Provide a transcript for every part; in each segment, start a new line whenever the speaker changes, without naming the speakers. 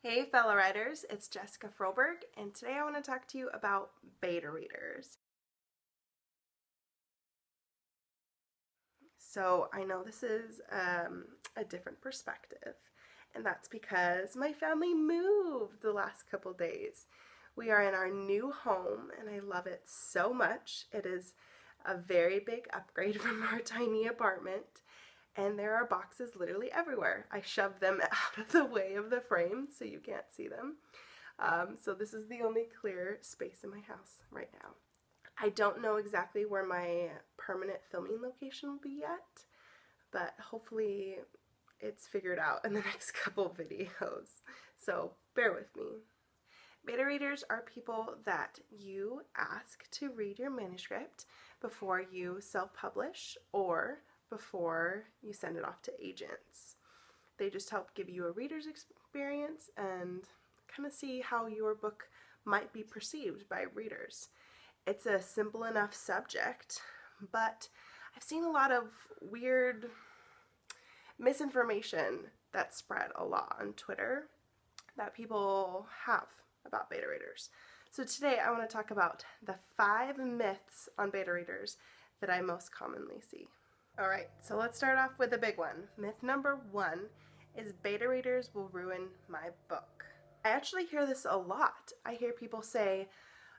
Hey fellow writers, it's Jessica Froberg, and today I want to talk to you about beta readers. So I know this is a different perspective, and that's because my family moved the last couple days. We are in our new home, and I love it so much. It is a very big upgrade from our tiny apartment, and there are boxes literally everywhere. I shoved them out of the way of the frame so you can't see them. So this is the only clear space in my house right now. I don't know exactly where my permanent filming location will be yet, but hopefully it's figured out in the next couple videos. So bear with me. Beta readers are people that you ask to read your manuscript before you self-publish or before you send it off to agents. They just help give you a reader's experience and kind of see how your book might be perceived by readers. It's a simple enough subject, but I've seen a lot of weird misinformation that's spread a lot on Twitter that people have about beta readers. So today I want to talk about the 5 myths on beta readers that I most commonly see. Alright, so let's start off with a big one. Myth number 1 is beta readers will ruin my book. I actually hear this a lot. I hear people say,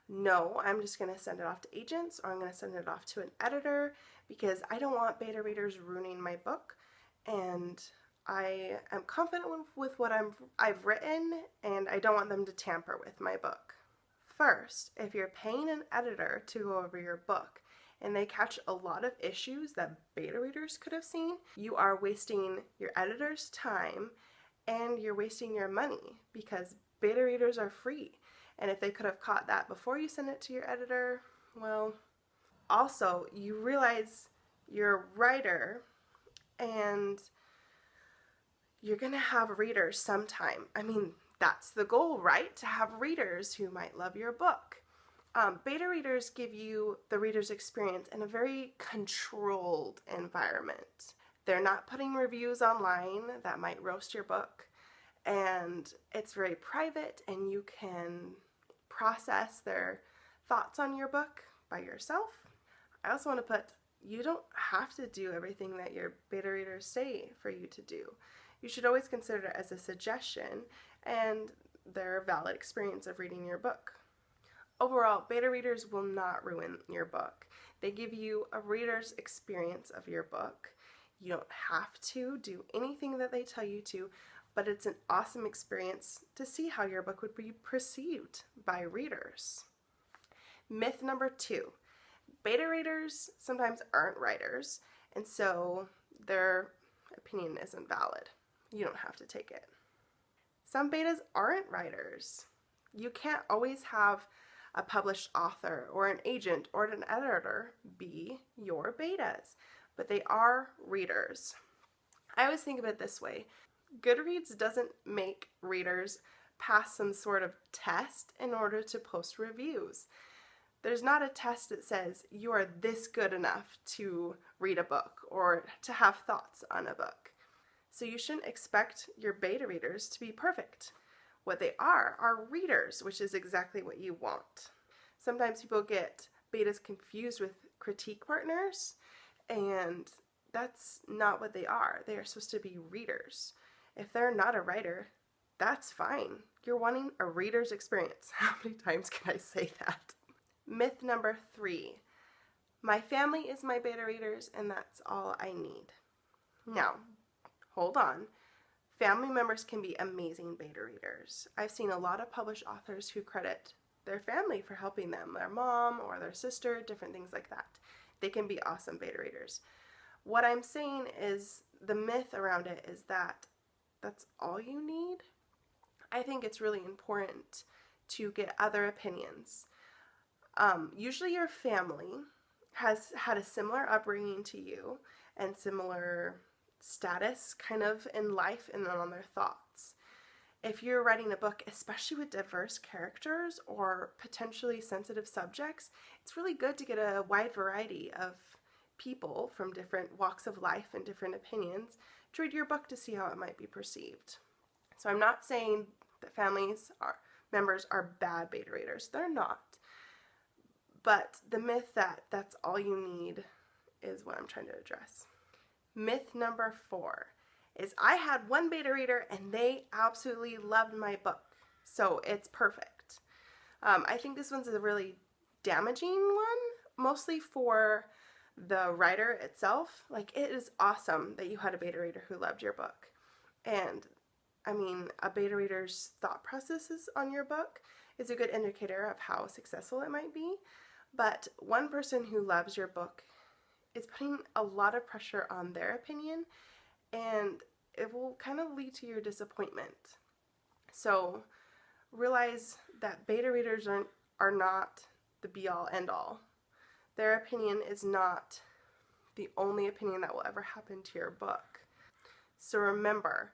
no, I'm just going to send it off to agents, or I'm going to send it off to an editor because I don't want beta readers ruining my book, and I am confident with what I've written, and I don't want them to tamper with my book. First, if you're paying an editor to go over your book and they catch a lot of issues that beta readers could have seen, you are wasting your editor's time and you're wasting your money because beta readers are free. And if they could have caught that before you send it to your editor, well, also you realize you're a writer and you're gonna have readers sometime. I mean, that's the goal, right? To have readers who might love your book. Beta readers give you the reader's experience in a very controlled environment. They're not putting reviews online that might roast your book, and it's very private, and you can process their thoughts on your book by yourself. I also want to put, you don't have to do everything that your beta readers say for you to do. You should always consider it as a suggestion and their valid experience of reading your book. Overall, beta readers will not ruin your book. They give you a reader's experience of your book. You don't have to do anything that they tell you to, but it's an awesome experience to see how your book would be perceived by readers. Myth number 2, beta readers sometimes aren't writers, and so their opinion isn't valid. You don't have to take it. Some betas aren't writers. You can't always have a published author or an agent or an editor be your betas, but they are readers. I always think of it this way. Goodreads doesn't make readers pass some sort of test in order to post reviews. There's not a test that says you are this good enough to read a book or to have thoughts on a book. So you shouldn't expect your beta readers to be perfect. What they are readers, which is exactly what you want. Sometimes people get betas confused with critique partners, and that's not what they are. They are supposed to be readers. If they're not a writer, that's fine. You're wanting a reader's experience. How many times can I say that? Myth number 3. My family is my beta readers, and that's all I need. Now, hold on. Family members can be amazing beta readers. I've seen a lot of published authors who credit their family for helping them, their mom or their sister, different things like that. They can be awesome beta readers. What I'm saying is the myth around it is that that's all you need. I think it's really important to get other opinions. Usually your family has had a similar upbringing to you and similar status kind of in life and on their thoughts. If you're writing a book, especially with diverse characters or potentially sensitive subjects, it's really good to get a wide variety of people from different walks of life and different opinions to read your book to see how it might be perceived. So I'm not saying that members are bad beta readers. They're not. But the myth that that's all you need is what I'm trying to address. Myth number 4 is I had one beta reader and they absolutely loved my book, so it's perfect. I think this one's a really damaging one, mostly for the writer itself. Like, it is awesome that you had a beta reader who loved your book. And I mean, a beta reader's thought processes on your book is a good indicator of how successful it might be. But one person who loves your book is putting a lot of pressure on their opinion, and it will kind of lead to your disappointment. So realize that beta readers are not the be-all, end-all. Their opinion is not the only opinion that will ever happen to your book. So remember,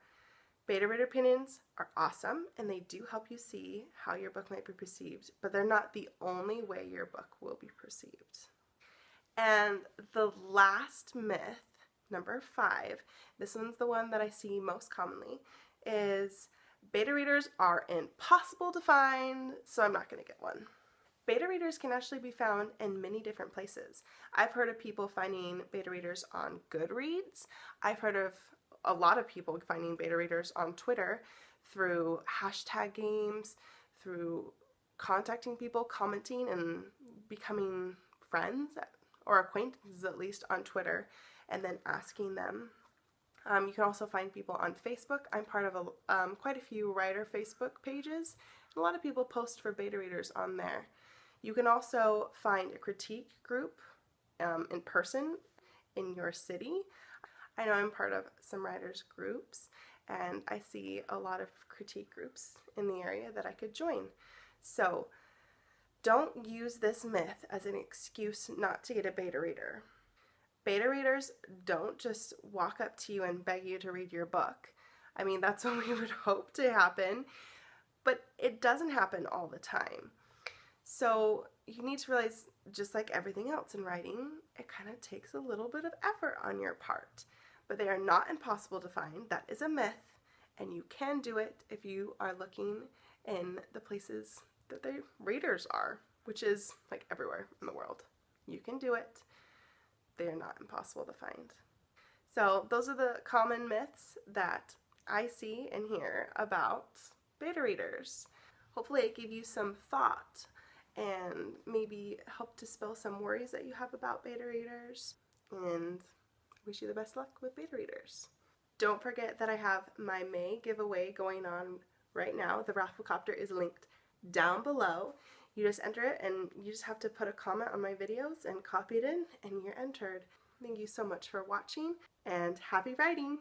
beta reader opinions are awesome and they do help you see how your book might be perceived, but they're not the only way your book will be perceived. And the last myth, number 5, this one's the one that I see most commonly, is beta readers are impossible to find, so I'm not going to get one. Beta readers can actually be found in many different places. I've heard of people finding beta readers on Goodreads. I've heard of a lot of people finding beta readers on Twitter through hashtag games, through contacting people, commenting, and becoming friends or acquaintances at least on Twitter, and then asking them. You can also find people on Facebook. I'm part of quite a few writer Facebook pages. A lot of people post for beta readers on there. You can also find a critique group in person in your city. I know I'm part of some writers groups, and I see a lot of critique groups in the area that I could join. So don't use this myth as an excuse not to get a beta reader. Beta readers don't just walk up to you and beg you to read your book. I mean, that's what we would hope to happen, but it doesn't happen all the time. So you need to realize, just like everything else in writing, it kind of takes a little bit of effort on your part. But they are not impossible to find. That is a myth, and you can do it if you are looking in the places that the readers are, which is like everywhere in the world. You can do it. They are not impossible to find. So those are the common myths that I see and hear about beta readers. Hopefully it gave you some thought and maybe help dispel some worries that you have about beta readers, and wish you the best luck with beta readers. Don't forget that I have my May giveaway going on right now. The Rafflecopter is linked down below. You just enter it, and you just have to put a comment on my videos and copy it in, and you're entered. Thank you so much for watching, and happy writing!